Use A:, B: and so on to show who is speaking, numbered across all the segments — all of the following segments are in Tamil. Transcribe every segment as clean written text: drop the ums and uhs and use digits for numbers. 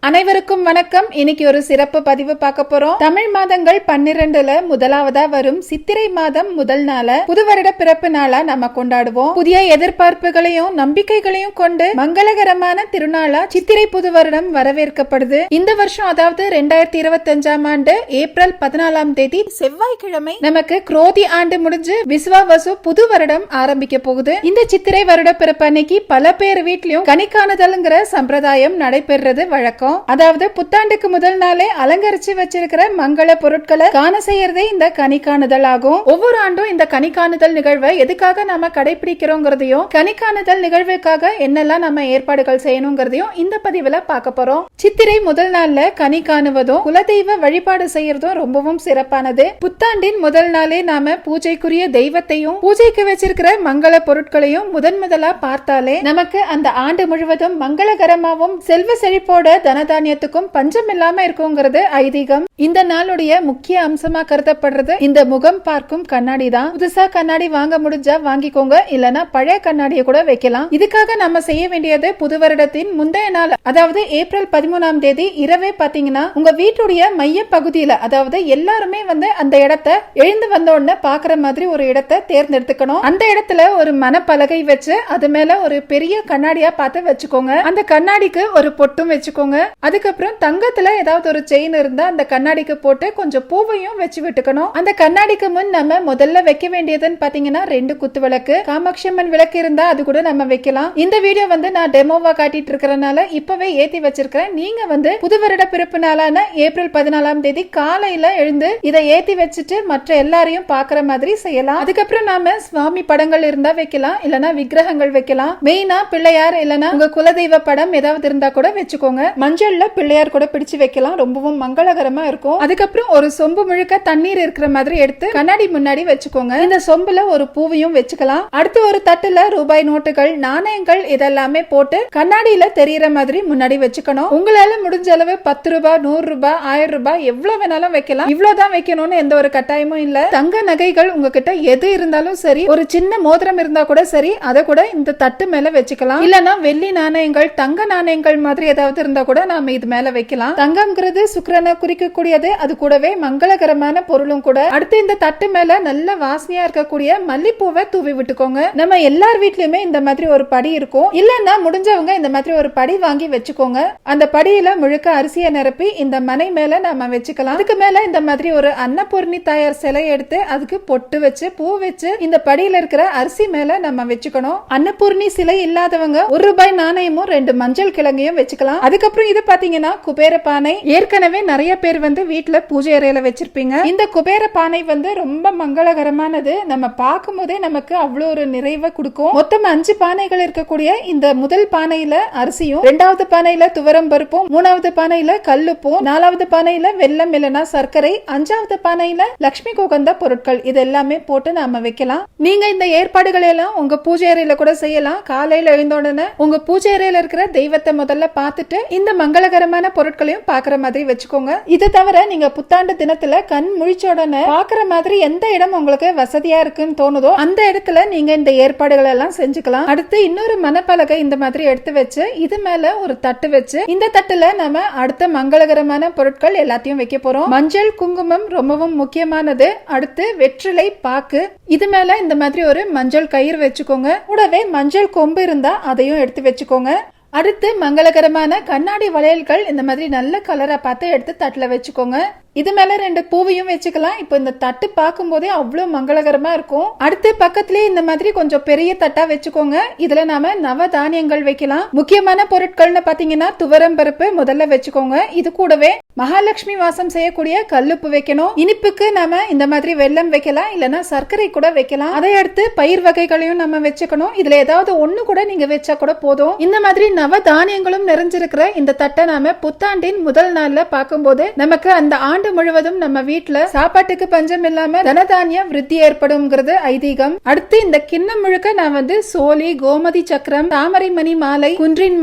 A: அனைவருக்கும் வணக்கம். இன்னைக்கு ஒரு சிறப்பு பதிவு பார்க்க போறோம். தமிழ் மாதங்கள் 12ல முதலாவதா வரும் சித்திரை மாதம் முதல் நாள புது வருட பிறப்பு நாளா நம்ம கொண்டாடுவோம். புதிய எதிர்பார்ப்புகளையும் நம்பிக்கைகளையும் கொண்டு மங்களகரமான திருநாளா சித்திரை புது வருடம் வரவேற்கப்படுது. இந்த வருஷம் அதாவது 2025 ஆண்டு ஏப்ரல் 14ஆம் தேதி செவ்வாய்க்கிழமை நமக்கு குரோதி ஆண்டு முடிஞ்சு விஸ்வாவசு புது வருடம் ஆரம்பிக்க போகுது. இந்த சித்திரை வருட பிறப்பு அன்னைக்கு பல பேர் வீட்லயும் கனிக்காணுதல்ங்கிற சம்பிரதாயம் நடைபெறுறது வழக்கம். அதாவது புத்தாண்டுக்கு முதல் நாளே அலங்கரிச்சு வச்சிருக்கிற மங்கள பொருட்களை காண செய்யறதே இந்த கனிக்காணுதல் ஆகும். ஒவ்வொரு ஆண்டும் இந்த கனிக்காணுதல் நிகழ்வை எதுக்காக நாம கடைபிடிக்கிறோங்கிறதையும் கனிக்காணுதல் நிகழ்வுக்காக என்னெல்லாம் நம்ம ஏற்பாடுகள் செய்யணுங்கிறதையும் இந்த பதிவுல பார்க்க போறோம். சித்திரை முதல் நாள்ல கனி காணுவதும் குலதெய்வ வழிபாடு செய்யறதும் ரொம்பவும் சிறப்பானது. புத்தாண்டின் முதல் நாளே நாம பூஜைக்குரிய தெய்வத்தையும் பூஜைக்கு வச்சிருக்கிற மங்கள பொருட்களையும் முதலா பார்த்தாலே நமக்கு அந்த ஆண்டு முழுவதும் மங்களகரமாவும் செல்வ செழிப்போட தனதானியத்துக்கும் பஞ்சம் இல்லாம இருக்குங்கிறது ஐதீகம். இந்த நாளுடைய முக்கிய அம்சமா கருதப்படுறது இந்த முகம் பார்க்கும் கண்ணாடி தான். புதுசா கண்ணாடி வாங்க முடிஞ்சா வாங்கிக்கோங்க, இல்லனா பழைய கண்ணாடியை கூட வைக்கலாம். இதுக்காக நம்ம செய்ய வேண்டியது புது வருடத்தின் முந்தைய நாள் அதாவது ஏப்ரல் 13ஆம் தேதி இரவே பாத்தீங்கன்னா உங்க வீட்டுடைய மைய பகுதியில அதாவது எல்லாருமே அந்த இடத்தை எழுந்து வந்த உடனே பாக்குற மாதிரி ஒரு இடத்தை தேர்ந்தெடுத்துக்கணும். அந்த இடத்துல ஒரு மனப்பலகை வச்சு அது மேல ஒரு பெரிய கண்ணாடியா பார்த்து வச்சுக்கோங்க. அந்த கண்ணாடிக்கு ஒரு பொட்டும் வச்சுக்கோங்க. அதுக்கப்புறம் தங்கத்துல ஏதாவது ஒரு செயின் இருந்தா அந்த கண்ணாடிக்கு போட்டு கொஞ்சம் பூவையும் வச்சு விட்டுக்கணும். அந்த கண்ணாடிக்கு முன் நம்ம முதல்ல வைக்க வேண்டியதுன்னு பாத்தீங்கன்னா 2 குத்து விளக்கு. காமாட்சி அம்மன் விளக்கு இருந்தா அது கூட நம்ம வைக்கலாம். இந்த வீடியோ நான் டெமோவா காட்டிட்டு இருக்கறனால இப்பவே ஏத்தி வச்சிருக்கேன். நீங்க புது வருட பிறப்பு நாளான ஏப்ரல் 14ஆம் தேதி காலையில எழுந்து இதை ஏத்தி வச்சுட்டு மற்ற எல்லாரையும் பாக்குற மாதிரி செய்யலாம். அதுக்கப்புறம் நாம சுவாமி படங்கள் இருந்தா வைக்கலாம், இல்லனா விக்கிரகங்கள் வைக்கலாம். மெயினா பிள்ளையார் இல்லனா உங்க குலதெய்வ படம் ஏதாவது இருந்தா கூட வச்சுக்கோங்க. மஞ்சள்ல பிள்ளையார் கூட பிடிச்சு வைக்கலாம், ரொம்பவும் மங்களகரமா இருக்கும். அதுக்கப்புறம் ஒரு சொம்பு முழுக்க தண்ணீர் இருக்கிற மாதிரி எடுத்து கண்ணாடி முன்னாடி வச்சுக்கோங்க. இந்த சொம்புல ஒரு பூவையும் வச்சுக்கலாம். அடுத்து ஒரு தட்டுல ரூபாய் நோட்டுகள் நாணயங்கள் இதெல்லாமே போட்டு கண்ணாடியில தெரியற மாதிரி முன்னாடி வச்சுக்கணும். உங்களால முடிஞ்ச அளவு 10 ரூபாய் 100 ரூபாய் 1000 ரூபாய் எவ்வளவு வேணாலும் வைக்கலாம். இவ்வளவுதான் வைக்கணும்னு எந்த ஒரு கட்டாயமும் இல்ல. தங்க நகைகள் உங்ககிட்ட எது இருந்தாலும் சரி, ஒரு சின்ன மோதிரம் இருந்தா கூட சரி, அதை கூட இந்த தட்டு மேல வச்சுக்கலாம். இல்லனா வெள்ளி நாணயங்கள் தங்க நாணயங்கள் மாதிரி ஏதாவது இருந்தா கூட நாம இது மேல வைக்கலாம். தங்கம்ங்கிறது சுக்கிரனை குறிக்கக்கூடியது, அது கூடவே மங்களகரமான பொருளும் கூட. அடுத்து இந்த தட்டு மேல நல்ல வாசனையா இருக்கக்கூடிய மல்லிப்பூவை தூவி விட்டுக்கோங்க. நம்ம எல்லார் வீட்லயுமே இந்த மாதிரி ஒரு படி இருக்கும். இல்லன்னா முடிஞ்சவங்க இந்த மாதிரி ஒரு படி வாங்கி வச்சுக்கோங்க. அந்த படியில முழுக்க அரிசியை நிரப்பி இந்த மனை மேல நாம வச்சுக்கலாம். அதுக்கு மேல இந்த மாதிரி ஒரு அன்னபூர்ணி தாயார் சிலை எடுத்து அதுக்கு பொட்டு வச்சு பூ வச்சு இந்த படியில இருக்கிற அரிசி மேல நம்ம வச்சுக்கணும். அன்னபூர்ணி சிலை இல்லாதவங்க 1 ரூபாய் நாணயமும் 2 மஞ்சள் கிழங்கையும் வச்சுக்கலாம். அதுக்கப்புறம் இது பாத்தீங்கன்னா குபேர பானை. ஏற்கனவே நிறைய பேர் வீட்டுல பூஜை அறையில வச்சிருப்பீங்க. இந்த குபேர பானை ரொம்ப மங்களகரமானது. நம்ம பார்க்கும் போதே நமக்கு அவ்வளவு ஒரு நிறைவை கொடுக்கும். மொத்தம் 5 பானைகள் இருக்கக்கூடிய இந்த முதல் பானையில அரிசியும், 2வது பானையில துவரம் பருப்பும், 3வது பானையில கல்லுப்பும், 4வது பானையில வெல்லம் இல்லனா சர்க்கரை, 5வது பானையில லட்சுமி கோகந்த பொருட்கள் இது எல்லாமே போட்டு நாம வைக்கலாம். நீங்க இந்த ஏற்பாடுகளை எல்லாம் உங்க பூஜை அறையில கூட செய்யலாம். காலையில எழுந்த உடனே உங்க பூஜை அறையில இருக்கிற தெய்வத்தை முதல்ல பார்த்துட்டு இந்த மங்களகரமான பொருட்களையும் பாக்குற மாதிரி வச்சுக்கோங்க. இது தவிர நீங்க புத்தாண்டு தினத்துல கண் முழிச்ச உடனே பாக்குற மாதிரி எந்த இடம் உங்களுக்கு வசதியா இருக்குன்னு தோணுதோ அந்த இடத்துல நீங்க இந்த ஏற்பாடுகள் எல்லாம் செஞ்சுக்கலாம். அடுத்து இன்னொரு மனப்பலகை இந்த மாதிரி எடுத்து வச்சு இது மேல ஒரு தட்டு வச்சு இந்த தட்டுல நம்ம அடுத்த மங்களகரமான பொருட்கள் எல்லாத்தையும் வைக்க போறோம். மஞ்சள் குங்குமம் ரொம்பவும் முக்கியமானது. அடுத்து வெற்றிலை பாக்கு இது மேல இந்த மாதிரி ஒரு மஞ்சள் கயிறு வச்சுக்கோங்க. கூடவே மஞ்சள் கொம்பு இருந்தா அதையும் எடுத்து வச்சுக்கோங்க. அடுத்து மங்களகரமான கண்ணாடி வளையல்கள் இந்த மாதிரி நல்ல கலரா பார்த்து எடுத்து தட்டுல வச்சுக்கோங்க. இது மேல 2 பூவையும் வச்சுக்கலாம். இப்போ இந்த தட்டு பார்க்கும் போதே அவ்வளவு மங்களகரமா இருக்கும். அடுத்து பக்கத்திலேயே இந்த மாதிரி கொஞ்சம் பெரிய தட்டா வச்சுக்கோங்க. இதுல நாம நவ தானியங்கள் வைக்கலாம். முக்கியமான பொருட்கள்னு பாத்தீங்கன்னா துவரம் பருப்பு முதல்ல வச்சுக்கோங்க. இது கூடவே மகாலட்சுமி வாசம் செய்யக்கூடிய கல்லுப்பு வைக்கணும். இனிப்புக்கு நாம இந்த மாதிரி வெல்லம் வைக்கலாம், இல்லனா சர்க்கரை கூட வைக்கலாம். அதை அடுத்து பயிர் வகைகளையும் நம்ம வச்சுக்கணும். இதுல ஏதாவது ஒண்ணு கூட நீங்க வச்சா கூட போதும். இந்த மாதிரி நவ தானியங்களும் நிறைஞ்சிருக்கிற இந்த தட்டை நாம புத்தாண்டின் முதல் நாள்ல பார்க்கும்போது நமக்கு அந்த ஆண்டு முழுவதும் நம்ம வீட்டுல சாப்பாட்டுக்கு பஞ்சம் இல்லாம தனதானிய விருத்தி ஏற்படும்ங்கிறது ஐதீகம். அடுத்து இந்த கிண்ணம் முழுக்க நான் சோழி, கோமதி சக்கரம், தாமரை மணி மாலை, குன்றின்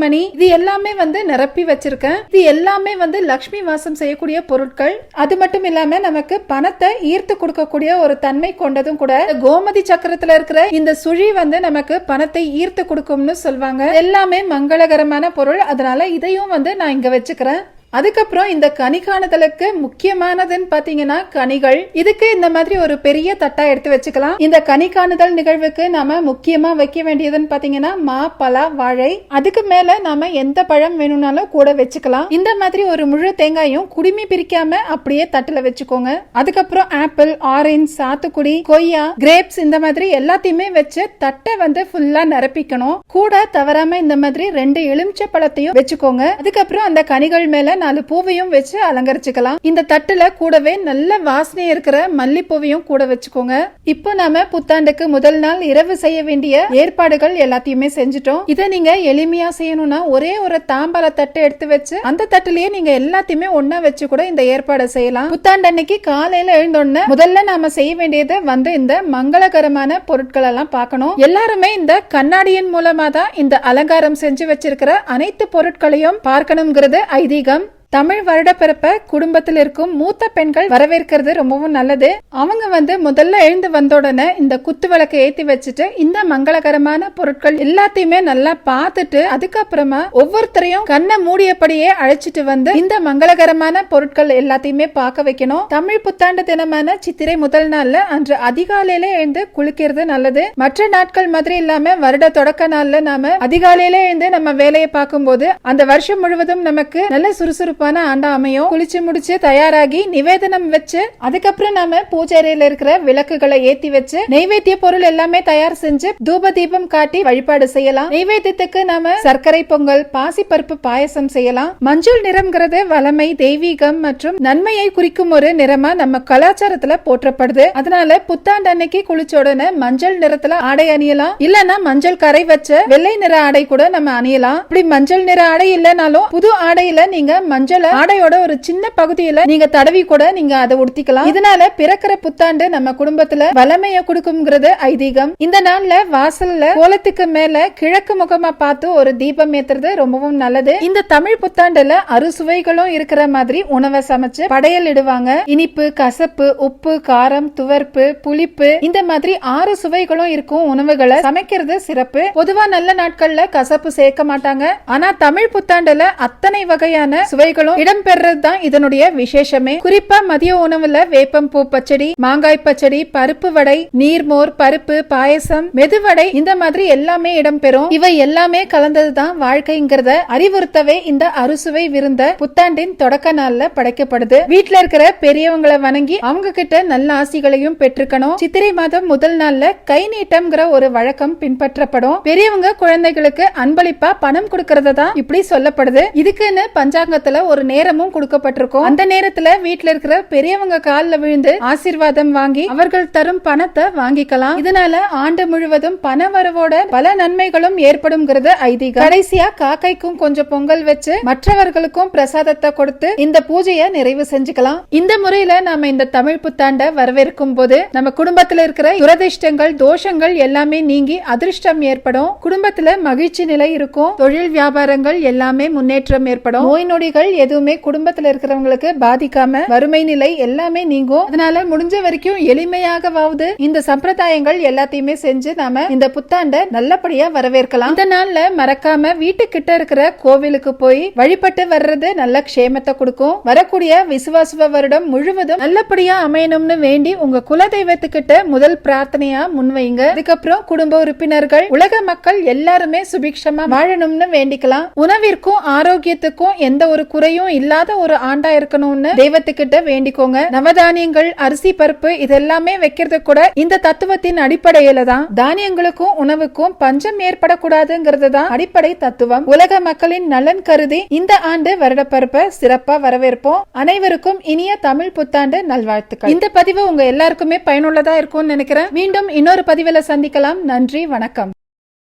A: மணி இது எல்லாமே நிரப்பி வச்சிருக்கேன். இது எல்லாமே லட்சுமி வாசம் செய்யக்கூடிய பொருட்கள். அது மட்டும் இல்லாம நமக்கு பணத்தை ஈர்த்து கொடுக்கக்கூடிய ஒரு தன்மை கொண்டதும் கூட. கோமதி சக்கரத்துல இருக்கிற இந்த சுழி நமக்கு பணத்தை ஈர்த்து கொடுக்கும்னு சொல்வாங்க. எல்லாமே மங்கள மங்களகரமான பொருள், அதனால இதையும் நான் இங்க வச்சுக்கிறேன். அதுக்கப்புறம் இந்த கனி காணுதலுக்கு முக்கியமானதுன்னு பாத்தீங்கன்னா கனிகள். இதுக்கு இந்த மாதிரி ஒரு பெரிய தட்டா எடுத்து வச்சுக்கலாம். இந்த கனி காணுதல் நிகழ்வுக்கு நாம முக்கியமா வைக்க வேண்டியதுன்னு பாத்தீங்கன்னா மா, பலா, வாழை. அதுக்கு மேல நாம எந்த பழம் வேணும்னாலும் கூட வச்சுக்கலாம். இந்த மாதிரி ஒரு முழு தேங்காயும் குடுமி பிரிக்காம அப்படியே தட்டுல வச்சுக்கோங்க. அதுக்கப்புறம் ஆப்பிள், ஆரஞ்சு, சாத்துக்குடி, கொய்யா, கிரேப்ஸ் இந்த மாதிரி எல்லாத்தையுமே வச்சு தட்டை ஃபுல்லா நிரப்பிக்கணும். கூட தவறாம இந்த மாதிரி 2 எலுமிச்சை பழத்தையும் வச்சுக்கோங்க. அதுக்கப்புறம் அந்த கனிகள் மேல 4 பூவையும் வச்சு அலங்கரிச்சுக்கலாம். இந்த தட்டுல கூடவே நல்ல வாசனை இருக்கிற மல்லிப்பூவையும் கூட வச்சுக்கோங்க. இப்போ நாம புத்தாண்டுக்கு முதல் நாள் இரவு செய்ய வேண்டிய ஏற்பாடுகள் எல்லாத்தையுமே செஞ்சுட்டோம். இதை நீங்க எளிமையா செய்யணும்னா ஒரே ஒரு தாம்பால தட்டு எடுத்து வச்சு அந்த தட்டுலயே நீங்க எல்லாத்தையுமே ஒன்னா வச்சு கூட இந்த ஏற்பாடை செய்யலாம். புத்தாண்டு அன்னைக்கு காலையில எழுந்தோடனே முதல்ல நாம செய்ய வேண்டியது இந்த மங்களகரமான பொருட்கள் எல்லாம் பார்க்கணும். எல்லாருமே இந்த கண்ணாடியின் மூலமா தான் இந்த அலங்காரம் செஞ்சு வச்சிருக்கிற அனைத்து பொருட்களையும் பார்க்கணுங்கிறது ஐதீகம். தமிழ் வருடப்பிறப்ப குடும்பத்தில் இருக்கும் மூத்த பெண்கள் வரவேற்கிறது ரொம்பவும் நல்லது. அவங்க முதல்ல எழுந்து வந்த உடனே இந்த குத்து விளக்கை ஏத்தி வச்சுட்டு இந்த மங்களகரமான பொருட்கள் எல்லாத்தையுமே நல்லா பார்த்துட்டு அதுக்கப்புறமா ஒவ்வொருத்தரையும் கண்ணை மூடியபடியே அழைச்சிட்டு இந்த மங்களகரமான பொருட்கள் எல்லாத்தையுமே பார்க்க வைக்கணும். தமிழ் புத்தாண்டு தினமான சித்திரை முதல் நாள்ல அன்று அதிகாலையில எழுந்து குளிக்கிறது நல்லது. மற்ற நாட்கள் மாதிரி இல்லாம வருட தொடக்க நாள்ல நாம அதிகாலையில எழுந்து நம்ம வேலையை பார்க்கும் போது அந்த வருஷம் முழுவதும் நமக்கு நல்ல சுறுசுறுப்பு ஆண்டா அமையும். குளிச்சு முடிச்சு தயாராகி நிவேதனம் வச்சு அதுக்கப்புறம் நாம பூஜை அறையில இருக்கிற விளக்குகளை ஏத்தி வச்சு நெய்வேத்திய பொருள் எல்லாமே தயார் செஞ்சு தூப தீபம் காட்டி வழிபாடு செய்யலாம். நெய்வேத்தியத்துக்கு நாம சர்க்கரை பொங்கல், பாசிப்பருப்பு பாயசம் செய்யலாம். மஞ்சள் நிறம்ங்கிறது வளமை, தெய்வீகம் மற்றும் நன்மையை குறிக்கும் ஒரு நிறமா நம்ம கலாச்சாரத்துல போற்றப்படுது. அதனால புத்தாண்டு அன்னைக்கு குளிச்ச உடனே மஞ்சள் நிறத்துல ஆடை அணியலாம். இல்லன்னா மஞ்சள் கரை வச்ச வெள்ளை நிற ஆடை கூட நம்ம அணியலாம். இப்படி மஞ்சள் நிற ஆடை இல்லனாலும் புது ஆடையில நீங்க மஞ்சள் ஆடையோட ஒரு சின்ன பகுதியில நீங்க தடவி கூட நீங்க அதை உடுத்திக்கலாம். இதனால பிறக்கிற புத்தாண்டு நம்ம குடும்பத்துல வளமைய கொடுக்கும்ங்கிறது ஐதீகம். இந்த நாள்ல வாசல்ல கோலத்துக்கு மேல கிழக்கு முகமா பார்த்து ஒரு தீபம் ஏத்துறது ரொம்பவும் நல்லது. இந்த தமிழ் புத்தாண்டுல அறுசுவைகளும் இருக்கிற மாதிரி உணவை சமைச்சு படையல் இடுவாங்க. இனிப்பு, கசப்பு, உப்பு, காரம், துவர்ப்பு, புளிப்பு இந்த மாதிரி 6 சுவைகளும் இருக்கும் உணவுகளை சமைக்கிறது சிறப்பு. பொதுவா நல்ல நாட்கள்ல கசப்பு சேர்க்க மாட்டாங்க. ஆனா தமிழ் புத்தாண்டுல அத்தனை வகையான சுவைகளும் இடம்பெறதுதான் இதனுடைய விசேஷமே. குறிப்பா மதிய உணவுல வேப்பம்பூ பச்சடி, மாங்காய் பச்சடி, பருப்பு வடை, நீர்மோர், பருப்பு பாயசம், மெதுவடை இந்த மாதிரி எல்லாமே இடம்பெறும். இவை எல்லாமே கலந்ததுதான் வாழ்க்கைங்கிறத அறிவுறுத்தவே இந்த அறுசுவை விருந்த புத்தாண்டின் தொடக்க நாள்ல படைக்கப்படுது. வீட்டுல இருக்கிற பெரியவங்களை வணங்கி அவங்க கிட்ட நல்ல ஆசிகளையும் பெற்றுக்கணும். சித்திரை மாதம் முதல் நாள்ல கை நீட்டம்ங்கிற ஒரு வழக்கம் பின்பற்றப்படும். பெரியவங்க குழந்தைகளுக்கு அன்பளிப்பா பணம் கொடுக்கறதா இப்படி சொல்லப்படுது. இதுக்குன்னு பஞ்சாங்கத்துல ஒரு நேரமும் கொடுக்கப்பட்டிருக்கும். அந்த நேரத்துல வீட்டுல இருக்கிற பெரியவங்க காலில் விழுந்து ஆசீர்வாதம் வாங்கி அவர்கள் தரும் பணத்தை வாங்கிக்கலாம். இதனால ஆண்டு முழுவதும் பண வரவோட பல நன்மைகளும் ஏற்படும்ங்கிறது ஐதீகம். கடைசியா காக்கைக்கும் கொஞ்சம் பொங்கல் வச்சு மற்றவர்களுக்கும் பிரசாதத்தை கொடுத்து இந்த பூஜையை நிறைவு செஞ்சுக்கலாம். இந்த முறையில நாம இந்த தமிழ் புத்தாண்ட வரவேற்கும் போது நம்ம குடும்பத்துல இருக்கிற துரதிர்ஷ்டங்கள், தோஷங்கள் எல்லாமே நீங்கி அதிர்ஷ்டம் ஏற்படும். குடும்பத்துல மகிழ்ச்சி நிலை இருக்கும். தொழில் வியாபாரங்கள் எல்லாமே முன்னேற்றம் ஏற்படும். நோய் நொடிகள் எதுவுமே குடும்பத்துல இருக்கிறவங்களுக்கு பாதிக்காம வறுமை நிலை எல்லாமே நீங்கும். அதனால முடிஞ்ச வரைக்கும் எளிமையாகவாவது இந்த சம்பிரதாயங்கள் எல்லாத்தையுமே செஞ்சு நாம இந்த புத்தாண்ட நல்லபடியா வரவேற்கலாம். இந்த நாள்ல மறக்காம வீட்டுக்கிட்ட இருக்கிற கோவிலுக்கு போய் வழிபட்டு வர்றது நல்ல க்ஷேமத்தை கொடுக்கும். வரக்கூடிய விசுவாச வருடம் முழுவதும் நல்லபடியா அமையணும்னு வேண்டி உங்க குலதெய்வத்துக்கிட்ட முதல் பிரார்த்தனையா முன்வைங்க. அதுக்கப்புறம் குடும்ப உறுப்பினர்கள், உலக மக்கள் எல்லாருமே சுபிக்ஷமா வாழணும்னு வேண்டிக்கலாம். உணவிற்கும் ஆரோக்கியத்துக்கும் எந்த ஒரு குறையும் இல்லாத ஒரு ஆண்டா இருக்கணும்னு தெய்வத்துக்கிட்ட வேண்டிக்கோங்க. நவதானியங்கள், அரிசி, பருப்பு இதெல்லாமே வைக்கிறது கூட இந்த தத்துவத்தின் அடிப்படையில தான். தானியங்களுக்கும் உணவுக்கும் பஞ்சம் ஏற்படக்கூடாதுங்கிறது தான் அடிப்படை தத்துவம். உலக மக்களின் நலன் கருதி இந்த ஆண்டு வருடப்பருப்ப சிறப்பா வரவேற்போம். அனைவருக்கும் இனிய தமிழ் புத்தாண்டு நல்வாழ்த்துக்கள். இந்த பதிவு உங்க எல்லாருக்குமே பயனுள்ளதா இருக்கும்னு நினைக்கிறேன். மீண்டும் இன்னொரு பதிவுல சந்திக்கலாம். நன்றி, வணக்கம்.